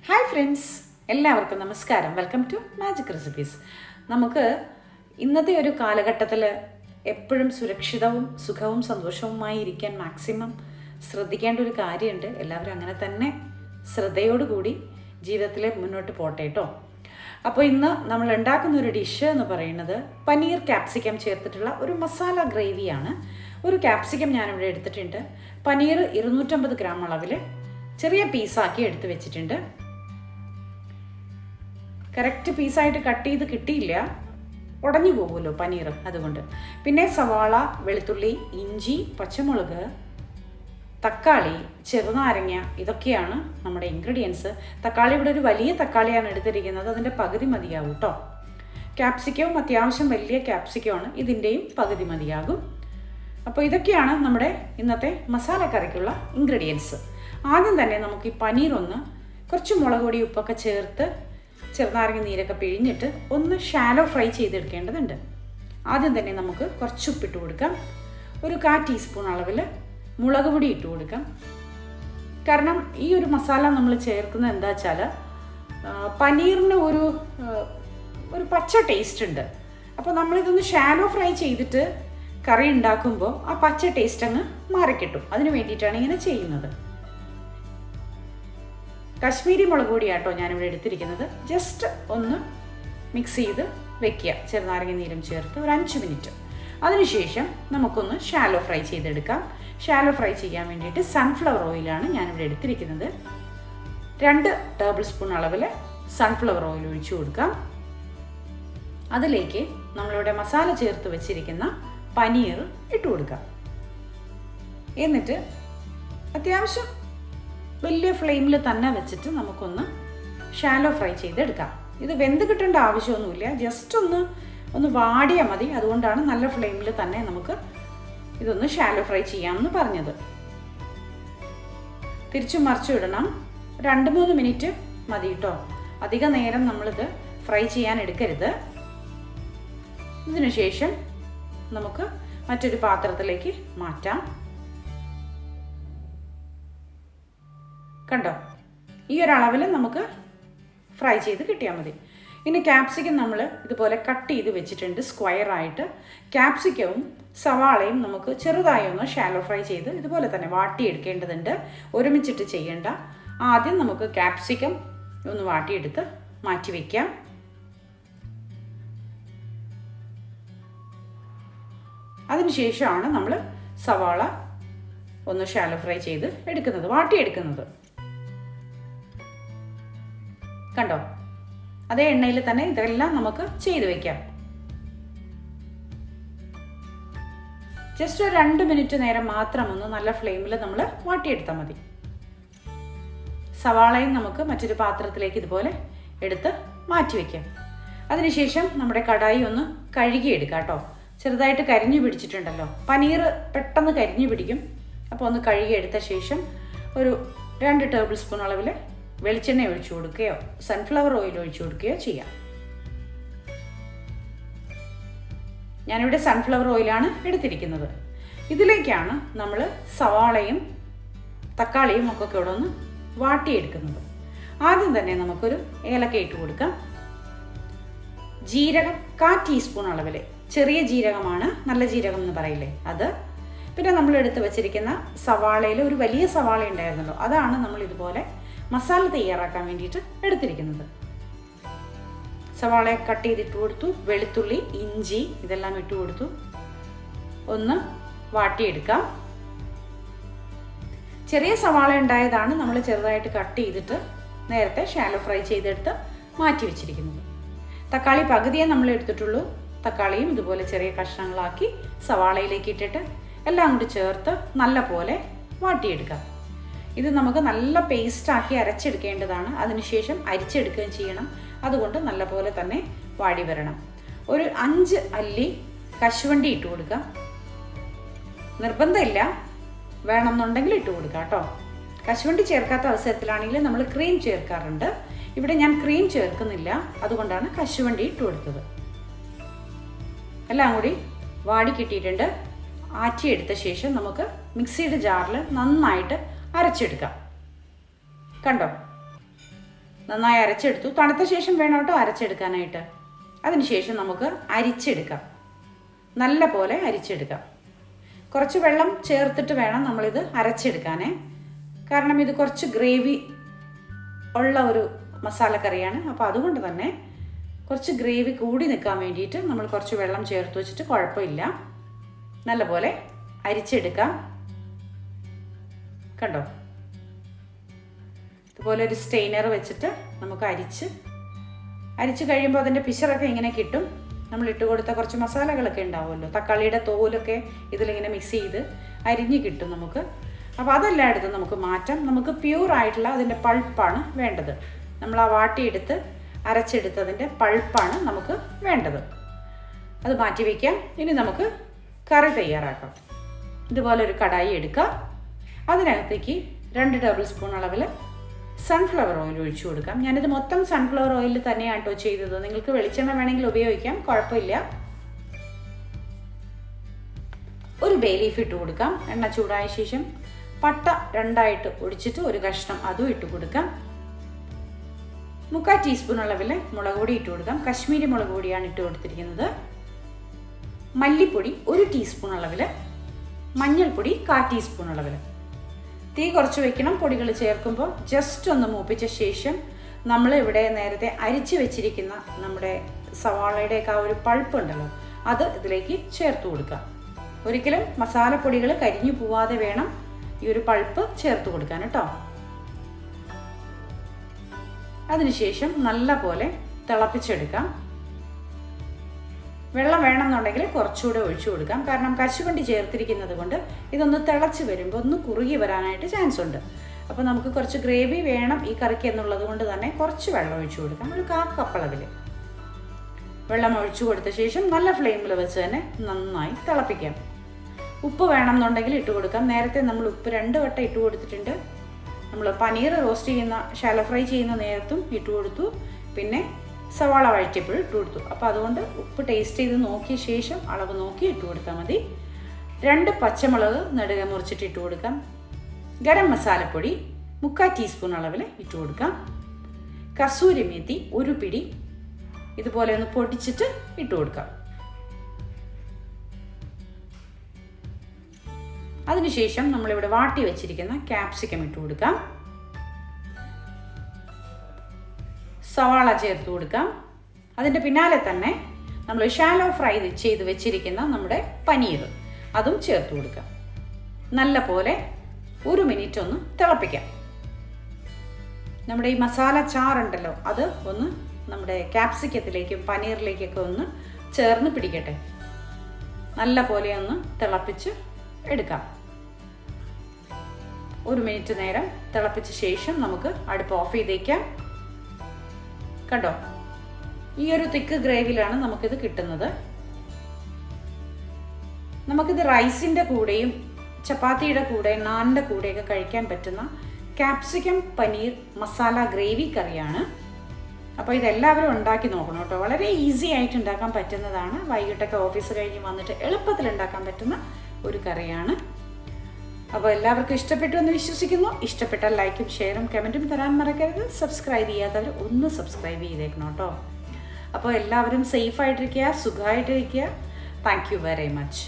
Hi friends, എല്ലാവർക്കും നമസ്കാരം. Welcome to magic recipes. നമുക്ക് ഇന്നത്തെ ഒരു കാലഘട്ടത്തിൽ എപ്പോഴും സുരക്ഷിതവും സുഖവും സന്തോഷവുമായി ഇരിക്കാൻ മാക്സിമം ശ്രദ്ധിക്കേണ്ട ഒരു കാര്യമുണ്ട്. എല്ലാവരും അങ്ങനെ തന്നെ ശ്രദ്ധയോടുകൂടി ജീവിതത്തിൽ മുന്നോട്ട് പോട്ടെ കേട്ടോ. അപ്പോൾ ഇന്ന് നമ്മൾ ഉണ്ടാക്കുന്ന ഒരു ഡിഷ് എന്ന് പറയുന്നത് പനീർ ക്യാപ്സിക്കം ചേർത്തിട്ടുള്ള ഒരു മസാല ഗ്രേവിയാണ്. ഒരു ക്യാപ്സിക്കം ഞാനിവിടെ എടുത്തിട്ടുണ്ട്. പനീർ 250 ഗ്രാം അളവിൽ ചെറിയ പീസാക്കി എടുത്ത് വെച്ചിട്ടുണ്ട്. കറക്റ്റ് പീസായിട്ട് കട്ട് ചെയ്ത് കിട്ടിയില്ല, ഉടഞ്ഞു പോകുമല്ലോ പനീർ, അതുകൊണ്ട്. പിന്നെ സവാള, വെളുത്തുള്ളി, ഇഞ്ചി, പച്ചമുളക്, തക്കാളി, ചെറുനാരങ്ങ, ഇതൊക്കെയാണ് നമ്മുടെ ഇൻഗ്രീഡിയൻസ്. തക്കാളി ഇവിടെ ഒരു വലിയ തക്കാളിയാണ് എടുത്തിരിക്കുന്നത്, അതിൻ്റെ പകുതി മതിയാകും കേട്ടോ. ക്യാപ്സിക്കവും അത്യാവശ്യം വലിയ ക്യാപ്സിക്കമാണ്, ഇതിൻ്റെയും പകുതി മതിയാകും. അപ്പോൾ ഇതൊക്കെയാണ് നമ്മുടെ ഇന്നത്തെ മസാലക്കറിക്കുള്ള ഇൻഗ്രീഡിയൻസ്. ആദ്യം തന്നെ നമുക്ക് ഈ പനീർ കുറച്ച് മുളക് പൊടി ഉപ്പൊക്കെ ചേർത്ത് ചെറുനാരങ്ങ നീരൊക്കെ പിഴിഞ്ഞിട്ട് ഒന്ന് ഷാലോ ഫ്രൈ ചെയ്തെടുക്കേണ്ടതുണ്ട്. ആദ്യം തന്നെ നമുക്ക് കുറച്ച് ഉപ്പിട്ട് കൊടുക്കാം. ഒരു 1/4 ടീസ്പൂൺ അളവിൽ മുളക് പൊടി ഇട്ട് കൊടുക്കാം. കാരണം ഈ ഒരു മസാല നമ്മൾ ചേർക്കുന്നത് എന്താ വെച്ചാൽ പനീറിന് ഒരു പച്ച ടേസ്റ്റ് ഉണ്ട്. അപ്പോൾ നമ്മളിതൊന്ന് ഷാലോ ഫ്രൈ ചെയ്തിട്ട് കറി ഉണ്ടാക്കുമ്പോൾ ആ പച്ച ടേസ്റ്റ് അങ്ങ് മാറിക്കിട്ടും. അതിന് വേണ്ടിയിട്ടാണ് ഇങ്ങനെ ചെയ്യുന്നത്. കശ്മീരി മുളക് പൊടിയാട്ടോ ഞാനിവിടെ എടുത്തിരിക്കുന്നത്. ജസ്റ്റ് ഒന്ന് മിക്സ് ചെയ്ത് വെക്കുക, ചെറുനാരങ്ങ നീരും ചേർത്ത് ഒരു 5 മിനിറ്റ്. അതിനുശേഷം നമുക്കൊന്ന് ഷാലോ ഫ്രൈ ചെയ്തെടുക്കാം. ഷാലോ ഫ്രൈ ചെയ്യാൻ വേണ്ടിയിട്ട് സൺഫ്ലവർ ഓയിലാണ് ഞാനിവിടെ എടുത്തിരിക്കുന്നത്. 2 ടേബിൾ സ്പൂൺ അളവിൽ സൺഫ്ലവർ ഓയിൽ ഒഴിച്ചു കൊടുക്കാം. അതിലേക്ക് നമ്മളിവിടെ മസാല ചേർത്ത് വെച്ചിരിക്കുന്ന പനീർ ഇട്ട് കൊടുക്കാം. എന്നിട്ട് അത്യാവശ്യം വലിയ ഫ്ലെയിമിൽ തന്നെ വെച്ചിട്ട് നമുക്കൊന്ന് ഷാലോ ഫ്രൈ ചെയ്തെടുക്കാം. ഇത് വെന്ത് കിട്ടേണ്ട ആവശ്യമൊന്നുമില്ല, ജസ്റ്റ് ഒന്ന് വാടിയാൽ മതി. അതുകൊണ്ടാണ് നല്ല ഫ്ലെയിമിൽ തന്നെ നമുക്ക് ഇതൊന്ന് ഷാലോ ഫ്രൈ ചെയ്യാമെന്ന് പറഞ്ഞത്. തിരിച്ചു മറിച്ചു ഇടണം. 2-3 മിനിറ്റ് മതി കേട്ടോ. അധിക നേരം നമ്മളിത് ഫ്രൈ ചെയ്യാൻ എടുക്കരുത്. ഇതിനുശേഷം നമുക്ക് മറ്റൊരു പാത്രത്തിലേക്ക് മാറ്റാം. കണ്ടോ, ഈ ഒരളവിൽ നമുക്ക് ഫ്രൈ ചെയ്ത് കിട്ടിയാൽ മതി. ഇനി ക്യാപ്സിക്കം നമ്മൾ ഇതുപോലെ കട്ട് ചെയ്ത് വെച്ചിട്ടുണ്ട് സ്ക്വയറായിട്ട്. ക്യാപ്സിക്കവും സവാളയും നമുക്ക് ചെറുതായി ഒന്ന് ഷാലോ ഫ്രൈ ചെയ്ത് ഇതുപോലെ തന്നെ വാട്ടിയെടുക്കേണ്ടതുണ്ട്. ഒരുമിച്ചിട്ട് ചെയ്യേണ്ട. ആദ്യം നമുക്ക് ക്യാപ്സിക്കം ഒന്ന് വാട്ടിയെടുത്ത് മാറ്റി വയ്ക്കാം. അതിനുശേഷമാണ് നമ്മൾ സവാള ഒന്ന് ഷാലോ ഫ്രൈ ചെയ്ത് എടുക്കുന്നത്, വാട്ടിയെടുക്കുന്നത്. കണ്ടോ, അതേ എണ്ണയിൽ തന്നെ ഇതെല്ലാം നമുക്ക് ചെയ്ത് വെക്കാം. ജസ്റ്റ് ഒരു 2 മിനിറ്റ് നേരം മാത്രം ഒന്ന് നല്ല ഫ്ലെയിമിൽ നമ്മൾ വാട്ടിയെടുത്താൽ മതി. സവാളയും നമുക്ക് മറ്റൊരു പാത്രത്തിലേക്ക് ഇതുപോലെ എടുത്ത് മാറ്റി വയ്ക്കാം. അതിനുശേഷം നമ്മുടെ കടായി ഒന്ന് കഴുകിയെടുക്കാം കേട്ടോ. ചെറുതായിട്ട് കരിഞ്ഞു പിടിച്ചിട്ടുണ്ടല്ലോ, പനീർ പെട്ടെന്ന് കരിഞ്ഞു പിടിക്കും. അപ്പോൾ ഒന്ന് കഴുകിയെടുത്ത ശേഷം ഒരു 2 ടേബിൾ സ്പൂൺ അളവിൽ വെളിച്ചെണ്ണ ഒഴിച്ചു കൊടുക്കുകയോ സൺഫ്ലവർ ഓയിൽ ഒഴിച്ചു കൊടുക്കുകയോ ചെയ്യാം. ഞാനിവിടെ സൺഫ്ലവർ ഓയിലാണ് എടുത്തിരിക്കുന്നത്. ഇതിലേക്കാണ് നമ്മൾ സവാളയും തക്കാളിയും ഒക്കെ ഇവിടെ ഒന്ന് വാട്ടിയെടുക്കുന്നത്. ആദ്യം തന്നെ നമുക്കൊരു ഏലക്ക ഇട്ട് കൊടുക്കാം. ജീരകം 1/4 ടീസ്പൂൺ അളവിൽ, ചെറിയ ജീരകമാണ്, നല്ല ജീരകം എന്ന് പറയില്ലേ, അത്. പിന്നെ നമ്മൾ എടുത്ത് വെച്ചിരിക്കുന്ന സവാളയിൽ ഒരു വലിയ സവാള ഉണ്ടായിരുന്നല്ലോ, അതാണ് നമ്മൾ ഇതുപോലെ മസാല തയ്യാറാക്കാൻ വേണ്ടിയിട്ട് എടുത്തിരിക്കുന്നത്. സവാള കട്ട് ചെയ്തിട്ട് കൊടുത്തു. വെളുത്തുള്ളി, ഇഞ്ചി ഇതെല്ലാം ഇട്ട് കൊടുത്തു. ഒന്ന് വാട്ടിയെടുക്കാം. ചെറിയ സവാള ഉണ്ടായതാണ് നമ്മൾ ചെറുതായിട്ട് കട്ട് ചെയ്തിട്ട് നേരത്തെ ഷാലോ ഫ്രൈ ചെയ്തെടുത്ത് മാറ്റി വെച്ചിരിക്കുന്നത്. തക്കാളി പകുതിയേ നമ്മൾ എടുത്തിട്ടുള്ളൂ. തക്കാളിയും ഇതുപോലെ ചെറിയ കഷ്ണങ്ങളാക്കി സവാളയിലേക്ക് ഇട്ടിട്ട് എല്ലാം കൂടി ചേർത്ത് നല്ല പോലെ വാട്ടിയെടുക്കാം. ഇത് നമുക്ക് നല്ല പേസ്റ്റാക്കി അരച്ചെടുക്കേണ്ടതാണ്. അതിനുശേഷം അരിച്ചെടുക്കുകയും ചെയ്യണം. അതുകൊണ്ട് നല്ല പോലെ തന്നെ വാടി വരണം. ഒരു 5 അല്ലി കശുവണ്ടി ഇട്ട് കൊടുക്കാം. നിർബന്ധമില്ല, വേണമെന്നുണ്ടെങ്കിൽ ഇട്ട് കൊടുക്കാം കേട്ടോ. കശുവണ്ടി ചേർക്കാത്ത അവസരത്തിലാണെങ്കിൽ നമ്മൾ ക്രീം ചേർക്കാറുണ്ട്. ഇവിടെ ഞാൻ ക്രീം ചേർക്കുന്നില്ല, അതുകൊണ്ടാണ് കശുവണ്ടി ഇട്ട് കൊടുത്തത്. എല്ലാം കൂടി വാടി കിട്ടിയിട്ടുണ്ട്. ആറ്റിയെടുത്ത ശേഷം നമുക്ക് മിക്സിയുടെ ജാറിൽ നന്നായിട്ട് അരച്ചെടുക്കാം. കണ്ടോ, നന്നായി അരച്ചെടുത്തു. തണുത്ത ശേഷം വേണം കേട്ടോ അരച്ചെടുക്കാനായിട്ട്. അതിനുശേഷം നമുക്ക് അരിച്ചെടുക്കാം, നല്ല പോലെ അരിച്ചെടുക്കാം. കുറച്ച് വെള്ളം ചേർത്തിട്ട് വേണം നമ്മളിത് അരച്ചെടുക്കാനേ, കാരണം ഇത് കുറച്ച് ഗ്രേവി ഉള്ള ഒരു മസാലക്കറിയാണ്. അപ്പോൾ അതുകൊണ്ട് തന്നെ കുറച്ച് ഗ്രേവി കൂടി നിൽക്കാൻ വേണ്ടിയിട്ട് നമ്മൾ കുറച്ച് വെള്ളം ചേർത്ത് വെച്ചിട്ട് കുഴപ്പമില്ല, നല്ലപോലെ അരിച്ചെടുക്കാം. കണ്ടോ, ഇതുപോലെ ഒരു സ്റ്റെയിനർ വെച്ചിട്ട് നമുക്ക് അരിച്ച് കഴിയുമ്പോൾ അതിൻ്റെ പിശറൊക്കെ ഇങ്ങനെ കിട്ടും. നമ്മൾ ഇട്ട് കൊടുത്ത കുറച്ച് മസാലകളൊക്കെ ഉണ്ടാവുമല്ലോ, തക്കാളിയുടെ തോലൊക്കെ ഇതിലിങ്ങനെ മിക്സ് ചെയ്ത് അരിഞ്ഞ് കിട്ടും നമുക്ക്. അപ്പോൾ അതെല്ലാം എടുത്ത് നമുക്ക് മാറ്റാം. നമുക്ക് പ്യൂറായിട്ടുള്ള അതിൻ്റെ പൾപ്പാണ് വേണ്ടത്. നമ്മൾ ആ വാട്ടിയെടുത്ത് അരച്ചെടുത്തതിൻ്റെ പൾപ്പാണ് നമുക്ക് വേണ്ടത്. അത് മാറ്റി വയ്ക്കാം. ഇനി നമുക്ക് കറി തയ്യാറാക്കാം. ഇതുപോലെ ഒരു കടായി എടുക്കുക. അതിനകത്തേക്ക് 2 ടേബിൾ സ്പൂൺ അളവിൽ സൺഫ്ലവർ ഓയിൽ ഒഴിച്ചു കൊടുക്കാം. ഞാനിത് മൊത്തം സൺഫ്ലവർ ഓയിലിൽ തന്നെയാണ് കേട്ടോ ചെയ്തത്. നിങ്ങൾക്ക് വെളിച്ചെണ്ണ വേണമെങ്കിൽ ഉപയോഗിക്കാം, കുഴപ്പമില്ല. ഒരു ബേ ലീഫ് ഇട്ട് കൊടുക്കാം. എണ്ണ ചൂടായ ശേഷം പട്ട 2ആയിട്ട് ഒടിച്ചിട്ട് ഒരു കഷ്ണം അതും ഇട്ട് കൊടുക്കാം. 3/4 ടീസ്പൂൺ അളവിൽ മുളക് പൊടി ഇട്ട് കൊടുക്കാം. കശ്മീരി മുളക് പൊടിയാണ് ഇട്ട് കൊടുത്തിരിക്കുന്നത്. മല്ലിപ്പൊടി 1 ടീസ്പൂൺ അളവിൽ, മഞ്ഞൾപ്പൊടി 1/4 ടീസ്പൂൺ അളവിൽ. തീ കുറച്ച് വെക്കണം. പൊടികൾ ചേർക്കുമ്പോൾ ജസ്റ്റ് ഒന്ന് മൂപ്പിച്ച ശേഷം നമ്മൾ ഇവിടെ നേരത്തെ അരിച്ച് വെച്ചിരിക്കുന്ന നമ്മുടെ സവാളയുടെയൊക്കെ ആ ഒരു പൾപ്പ് ഉണ്ടല്ലോ, അത് ഇതിലേക്ക് ചേർത്ത് കൊടുക്കുക. ഒരിക്കലും മസാലപ്പൊടികൾ കരിഞ്ഞു പോവാതെ വേണം ഈ ഒരു പൾപ്പ് ചേർത്ത് കൊടുക്കാൻ കേട്ടോ. അതിനുശേഷം നല്ല പോലെ തിളപ്പിച്ചെടുക്കാം. വെള്ളം വേണമെന്നുണ്ടെങ്കിൽ കുറച്ചുകൂടെ ഒഴിച്ചു കൊടുക്കാം, കാരണം കശുവണ്ടി ചേർത്തിരിക്കുന്നത് കൊണ്ട് ഇതൊന്ന് തിളച്ച് വരുമ്പോൾ ഒന്ന് കുറുകി വരാനായിട്ട് ചാൻസ് ഉണ്ട്. അപ്പോൾ നമുക്ക് കുറച്ച് ഗ്രേവി വേണം ഈ കറിക്ക് എന്നുള്ളത് കൊണ്ട് തന്നെ കുറച്ച് വെള്ളം ഒഴിച്ചു കൊടുക്കാം. ഒരു 1/4 കപ്പ് അളവിൽ വെള്ളം ഒഴിച്ചു കൊടുത്ത ശേഷം നല്ല ഫ്ലെയിമിൽ വെച്ച് തന്നെ നന്നായി തിളപ്പിക്കാം. ഉപ്പ് വേണമെന്നുണ്ടെങ്കിൽ ഇട്ട് കൊടുക്കാം. നേരത്തെ നമ്മൾ ഉപ്പ് 2 വട്ടം ഇട്ട് കൊടുത്തിട്ടുണ്ട്. നമ്മൾ പനീർ റോസ്റ്റ് ചെയ്യുന്ന ഷാലോ ഫ്രൈ ചെയ്യുന്ന നേരത്തും ഇട്ട് കൊടുത്തു, പിന്നെ സവാള വഴറ്റിയപ്പോഴും ഇട്ട് കൊടുത്തു. അപ്പോൾ അതുകൊണ്ട് ഉപ്പ് ടേസ്റ്റ് ചെയ്ത് നോക്കിയ ശേഷം അളവ് നോക്കി ഇട്ട് കൊടുത്താൽ മതി. 2 പച്ചമുളക് നെടുകെ മുറിച്ചിട്ട് ഇട്ട് കൊടുക്കാം. ഗരം മസാലപ്പൊടി 3/4 ടീസ്പൂൺ അളവിൽ ഇട്ട് കൊടുക്കാം. കസൂരി മേത്തി 1 പിടി ഇതുപോലെ ഒന്ന് പൊടിച്ചിട്ട് ഇട്ട് കൊടുക്കാം. അതിനുശേഷം നമ്മളിവിടെ വാട്ടി വെച്ചിരിക്കുന്ന ക്യാപ്സിക്കം ഇട്ട് കൊടുക്കാം. സവാള ചേർത്ത് കൊടുക്കാം. അതിൻ്റെ പിന്നാലെ തന്നെ നമ്മൾ ഷാലോ ഫ്രൈ ചെയ്ത് വെച്ചിരിക്കുന്ന നമ്മുടെ പനീർ അതും ചേർത്ത് കൊടുക്കാം. നല്ല പോലെ 1 മിനിറ്റ് ഒന്ന് തിളപ്പിക്കാം. നമ്മുടെ ഈ മസാല ചാറുണ്ടല്ലോ, അത് ഒന്ന് നമ്മുടെ ക്യാപ്സിക്കത്തിലേക്കും പനീറിലേക്കൊക്കെ ഒന്ന് ചേർന്ന് പിടിക്കട്ടെ. നല്ല പോലെ ഒന്ന് തിളപ്പിച്ച് എടുക്കാം. 1 മിനിറ്റ് നേരം തിളപ്പിച്ച ശേഷം നമുക്ക് അടുപ്പ് ഓഫ് ചെയ്തേക്കാം. കണ്ടോ, ഈ ഒരു തിക്ക് ഗ്രേവിയിലാണ് നമുക്കിത് കിട്ടുന്നത്. നമുക്കിത് റൈസിൻ്റെ കൂടെയും ചപ്പാത്തിയുടെ കൂടെ നാനിൻ്റെ കൂടെയൊക്കെ കഴിക്കാൻ പറ്റുന്ന ക്യാപ്സിക്കം പനീർ മസാല ഗ്രേവി കറിയാണ്. അപ്പോൾ ഇതെല്ലാവരും ഉണ്ടാക്കി നോക്കണം കേട്ടോ. വളരെ ഈസി ആയിട്ട് ഉണ്ടാക്കാൻ പറ്റുന്നതാണ്. വൈകിട്ടൊക്കെ ഓഫീസ് കഴിഞ്ഞ് വന്നിട്ട് എളുപ്പത്തിൽ ഉണ്ടാക്കാൻ പറ്റുന്ന ഒരു കറിയാണ്. അപ്പോൾ എല്ലാവർക്കും ഇഷ്ടപ്പെട്ടു എന്ന് വിശ്വസിക്കുന്നു. ഇഷ്ടപ്പെട്ടാൽ ലൈക്കും ഷെയറും കമൻറ്റും തരാൻ മറക്കരുത്. സബ്സ്ക്രൈബ് ചെയ്യാത്തവർ ഒന്ന് സബ്സ്ക്രൈബ് ചെയ്തേക്കണം കേട്ടോ. അപ്പോൾ എല്ലാവരും സേഫായിട്ടിരിക്കുക, സുഖമായിട്ടിരിക്കുക. Thank you very much.